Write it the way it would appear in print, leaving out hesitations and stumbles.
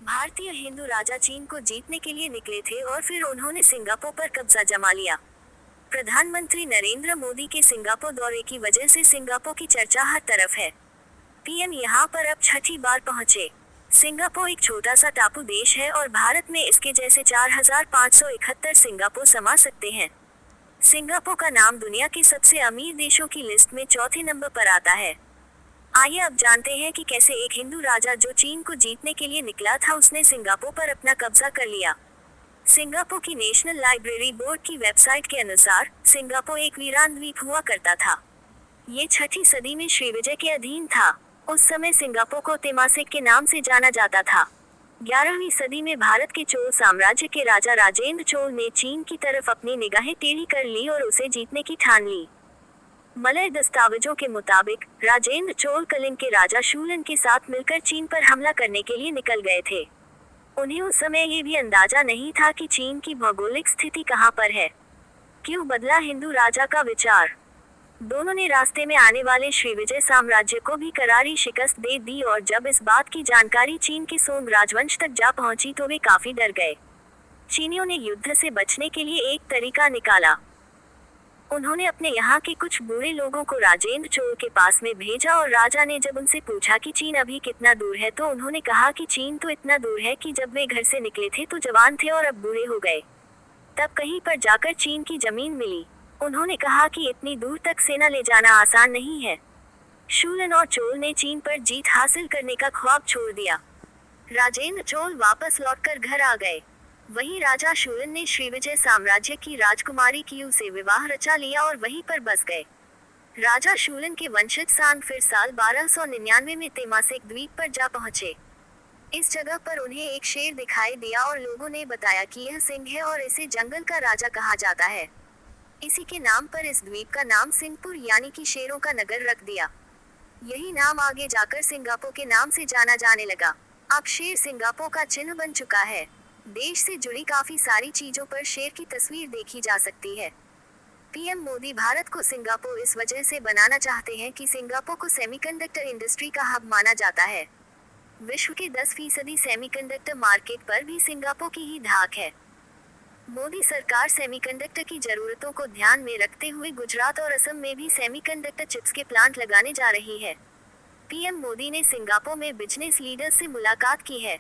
भारतीय हिंदू राजा चीन को जीतने के लिए निकले थे और फिर उन्होंने सिंगापुर पर कब्जा जमा लिया। प्रधानमंत्री नरेंद्र मोदी के सिंगापुर दौरे की वजह से सिंगापुर की चर्चा हर तरफ है। पीएम यहां पर अब छठी बार पहुंचे। सिंगापुर एक छोटा सा टापू देश है और भारत में इसके जैसे 4,571 सिंगापुर समा सकते हैं। सिंगापुर का नाम दुनिया के सबसे अमीर देशों की लिस्ट में चौथे नंबर पर आता है। आइए अब जानते हैं कि कैसे एक हिंदू राजा जो चीन को जीतने के लिए निकला था उसने सिंगापुर पर अपना कब्जा कर लिया। सिंगापुर की नेशनल लाइब्रेरी बोर्ड की वेबसाइट के अनुसार सिंगापुर एक वीरान द्वीप हुआ करता था। ये 6ठी सदी में श्रीविजय के अधीन था। उस समय सिंगापुर को तेमासिक के नाम से जाना जाता था। 11वीं सदी में भारत के चोल साम्राज्य के राजा राजेंद्र चोल ने चीन की तरफ अपनी निगाहें टेढ़ी कर ली और उसे जीतने की ठान ली। मलय दस्तावेजों के मुताबिक राजेंद्र चोल कलिंग के राजा शूलन के साथ मिलकर चीन पर हमला करने के लिए निकल गए थे। उन्हें उस समय ये भी अंदाजा नहीं था कि चीन की भौगोलिक स्थिति कहां पर है। क्यों बदला हिंदू राजा का विचार? दोनों ने रास्ते में आने वाले श्रीविजय साम्राज्य को भी करारी शिकस्त दे दी और जब इस बात की जानकारी चीन के सोंग राजवंश तक जा पहुंची तो वे काफी डर गए। चीनियों ने युद्ध से बचने के लिए एक तरीका निकाला। उन्होंने अपने यहाँ के कुछ बुरे लोगों को राजेंद्र चोल के पास में भेजा और राजा ने जब उनसे पूछा कि चीन अभी कितना दूर है तो उन्होंने कहा कि चीन तो इतना दूर है कि जब वे घर से निकले थे तो जवान थे और अब बूढ़े हो गए। तब कहीं पर जाकर चीन की जमीन मिली। उन्होंने कहा कि इतनी दूर तक सेना ले जाना आसान नहीं है। शूलन और चोल ने चीन पर जीत हासिल करने का ख्वाब छोड़ दिया। राजेंद्र चोल वापस लौटकर घर आ गए। वहीं राजा शूलन ने श्रीविजय साम्राज्य की राजकुमारी कियू से विवाह रचा लिया और वहीं पर बस गए। राजा शूलन के वंशज सांग फिर साल 1299 में तेमासिक द्वीप पर जा पहुंचे। इस जगह पर उन्हें एक शेर दिखाई दिया और लोगों ने बताया कि यह सिंह है और इसे जंगल का राजा कहा जाता है। इसी के नाम पर इस द्वीप का नाम सिंगपुर यानी कि शेरों का नगर रख दिया। यही नाम आगे जाकर सिंगापुर के नाम से जाना जाने लगा। अब शेर सिंगापुर का चिन्ह बन चुका है। देश से जुड़ी काफी सारी चीजों पर शेर की तस्वीर देखी जा सकती है। पीएम मोदी भारत को सिंगापुर इस वजह से बनाना चाहते हैं कि सिंगापुर को सेमीकंडक्टर इंडस्ट्री का हब माना जाता है। विश्व के 10% सेमीकंडक्टर मार्केट पर भी सिंगापुर की ही धाक है। मोदी सरकार सेमीकंडक्टर की जरूरतों को ध्यान में रखते हुए गुजरात और असम में भी सेमीकंडक्टर चिप्स के प्लांट लगाने जा रही है। पीएम मोदी ने सिंगापुर में बिजनेस लीडर्स से मुलाकात की है।